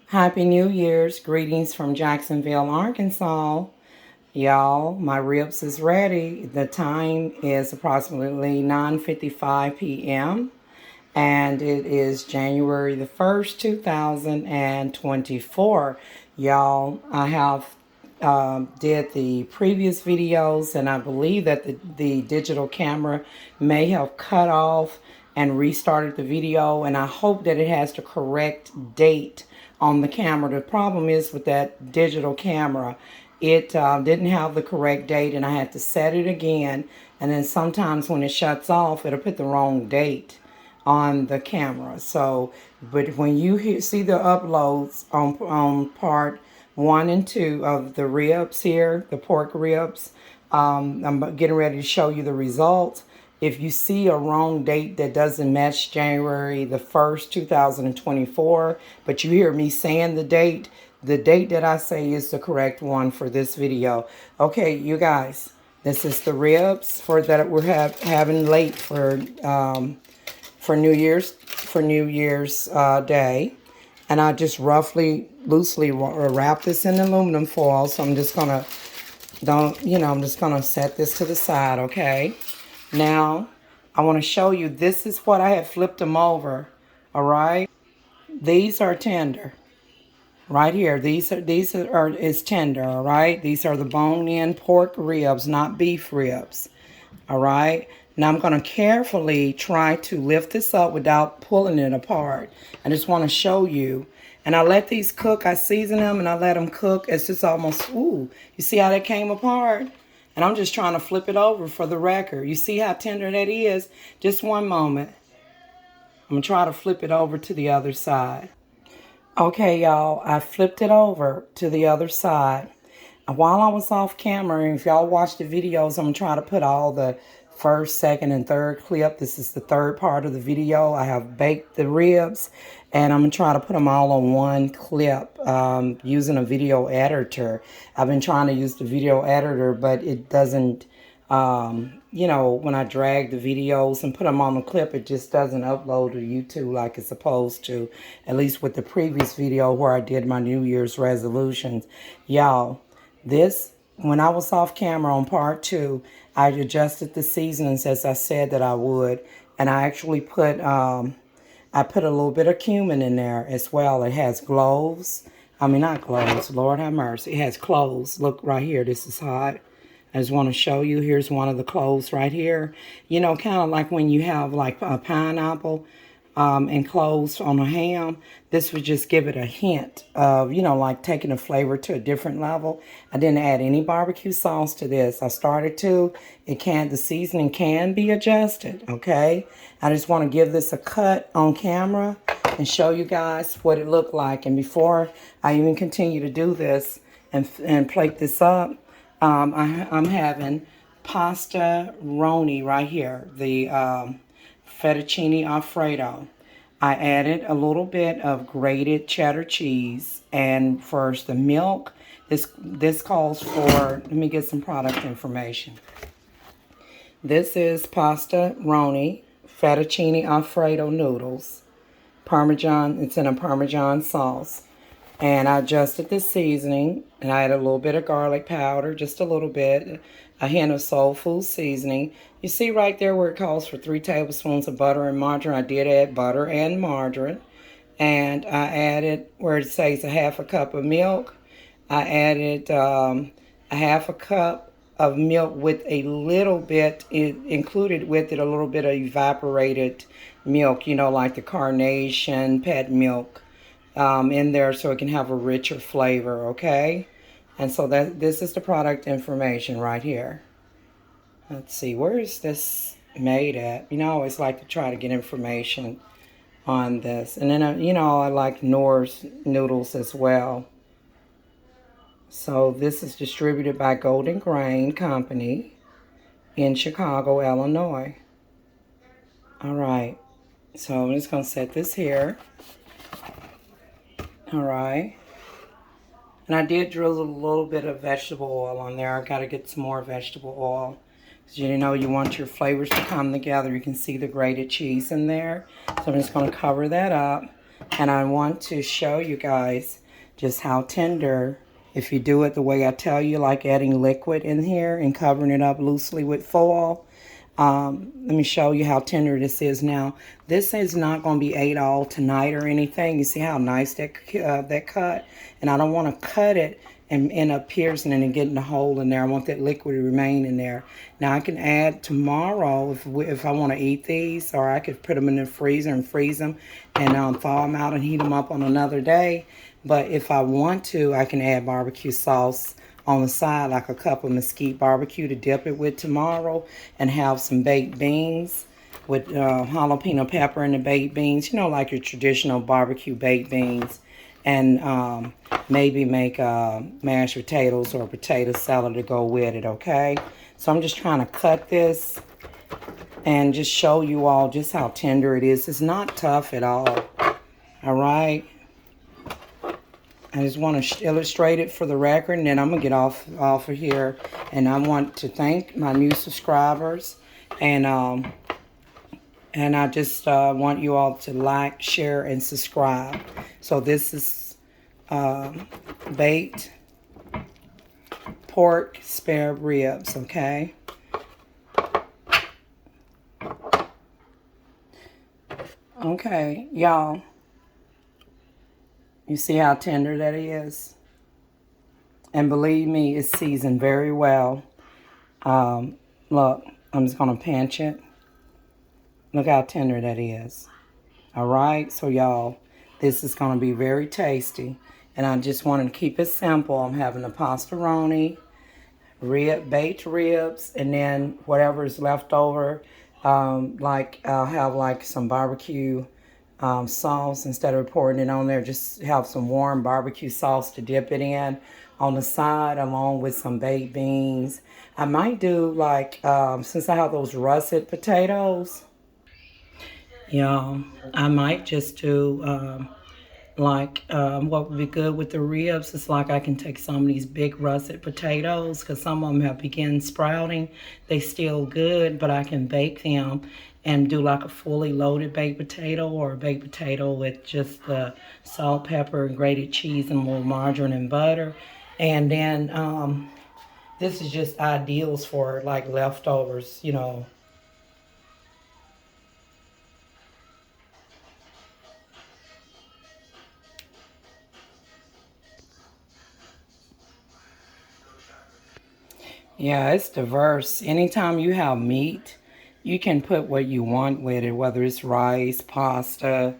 Happy New Year's. Greetings from Jacksonville, Arkansas. Y'all, my ribs is ready. The time is approximately 9:55 p.m. and it is January the 1st, 2024. Y'all, I have did the previous videos, and I believe that the digital camera may have cut off and restarted the video, and I hope that it has the correct date on the camera. The problem is with that digital camera, it didn't have the correct date, and I had to set it again, and then sometimes when it shuts off, it'll put the wrong date on the camera. So, but when you see the uploads on part 1 and 2 of the ribs here, the pork ribs, I'm getting ready to show you the results. If you see a wrong date that doesn't match January the 1st, 2024, but you hear me saying the date that I say is the correct one for this video. Okay, you guys, this is the ribs for that we're having late for New Year's Day, and I just loosely wrap this in aluminum foil. So I'm just gonna I'm just gonna set this to the side. Okay, now I want to show you. This is what I have flipped them over. All right, these are tender. Right here, these is tender. All right, these are the bone-in pork ribs, not beef ribs. All right. Now I'm going to carefully try to lift this up without pulling it apart. I just want to show you. And I let these cook. I season them and I let them cook. It's just almost, ooh, you see how that came apart? And I'm just trying to flip it over for the record. You see how tender that is? Just one moment. I'm going to try to flip it over to the other side. Okay, y'all, I flipped it over to the other side. While I was off camera, if y'all watch the videos, I'm going to try to put all the first, second, and third clip. This is the third part of the video. I have baked the ribs, and I'm going to try to put them all on one clip using a video editor. I've been trying to use the video editor, but it doesn't, when I drag the videos and put them on the clip, it just doesn't upload to YouTube like it's supposed to, at least with the previous video where I did my New Year's resolutions. Y'all, when I was off camera on part 2, I adjusted the seasonings as I said that I would, and I actually put a little bit of cumin in there as well. It has cloves. I mean, not cloves. Lord have mercy. It has cloves. Look right here. This is hot. I just want to show you. Here's one of the cloves right here. You know, kind of like when you have like a pineapple and cloves on a ham. This would just give it a hint of, like taking the flavor to a different level. I didn't add any barbecue sauce to this. I started to. The seasoning can be adjusted, okay? I just want to give this a cut on camera and show you guys what it looked like. And before I even continue to do this and plate this up, I'm having pasta roni right here, the fettuccine alfredo. I added a little bit of grated cheddar cheese, and first the milk. This calls for, let me get some product information. This is pasta roni, fettuccine alfredo noodles, Parmesan. It's in a Parmesan sauce. And I adjusted the seasoning, and I added a little bit of garlic powder, just a little bit, a hint of soul food seasoning. You see right there where it calls for 3 tablespoons of butter and margarine. I did add butter and margarine. And I added, where it says a half a cup of milk, I added a half a cup of milk with a little bit, included with it a little bit of evaporated milk, like the carnation pet milk. In there so it can have a richer flavor, okay? And so this is the product information right here. Let's see, where is this made at? I always like to try to get information on this. And then, I like Knorr's noodles as well. So this is distributed by Golden Grain Company in Chicago, Illinois. All right, so I'm just going to set this here. All right, and I did drizzle a little bit of vegetable oil on there. I got to get some more vegetable oil. Because you want your flavors to come together. You can see the grated cheese in there. So I'm just going to cover that up. And I want to show you guys just how tender, if you do it the way I tell you, like adding liquid in here and covering it up loosely with foil. Let me show you how tender this is now. This is not going to be ate all tonight or anything. You see how nice that cut? And I don't want to cut it and end up piercing it and getting the hole in there. I want that liquid to remain in there. Now I can add tomorrow if I want to eat these, or I could put them in the freezer and freeze them and thaw them out and heat them up on another day. But if I want to, I can add barbecue sauce on the side, like a cup of mesquite barbecue to dip it with tomorrow, and have some baked beans with jalapeno pepper in the baked beans, you know, like your traditional barbecue baked beans. And maybe make mashed potatoes or potato salad to go with it, okay? So I'm just trying to cut this and just show you all just how tender it is. It's not tough at all, all right? I just want to illustrate it for the record, and then I'm going to get off of here. And I want to thank my new subscribers, and I just want you all to like, share, and subscribe. So this is baked pork spare ribs, okay? Okay, y'all. You see how tender that is? And believe me, it's seasoned very well. Look, I'm just going to pinch it. Look how tender that is. All right, so y'all, this is going to be very tasty. And I just wanted to keep it simple. I'm having a pastaroni, baked ribs, and then whatever is left over, like I'll have like some barbecue sauce. Instead of pouring it on there, just have some warm barbecue sauce to dip it in on the side, along with some baked beans. I might do like, since I have those russet potatoes, I might just do what would be good with the ribs is like I can take some of these big russet potatoes, because some of them have begun sprouting. They still good, but I can bake them and do like a fully loaded baked potato, or a baked potato with just the salt, pepper, and grated cheese and a little margarine and butter. And then this is just ideals for like leftovers, you know. Yeah, it's diverse. Anytime you have meat, you can put what you want with it, whether it's rice, pasta,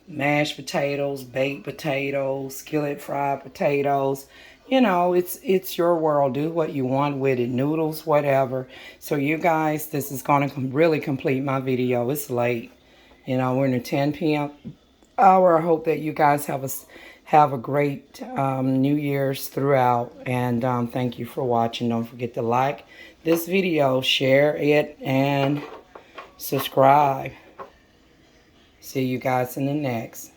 mashed potatoes, baked potatoes, skillet fried potatoes. You know, it's your world. Do what you want with it, noodles, whatever. So you guys, this is going to really complete my video. It's late. You know, we're in the 10 p.m. hour. I hope that you guys have a great New Year's throughout. And thank you for watching. Don't forget to like this video, share it, and subscribe. See you guys in the next.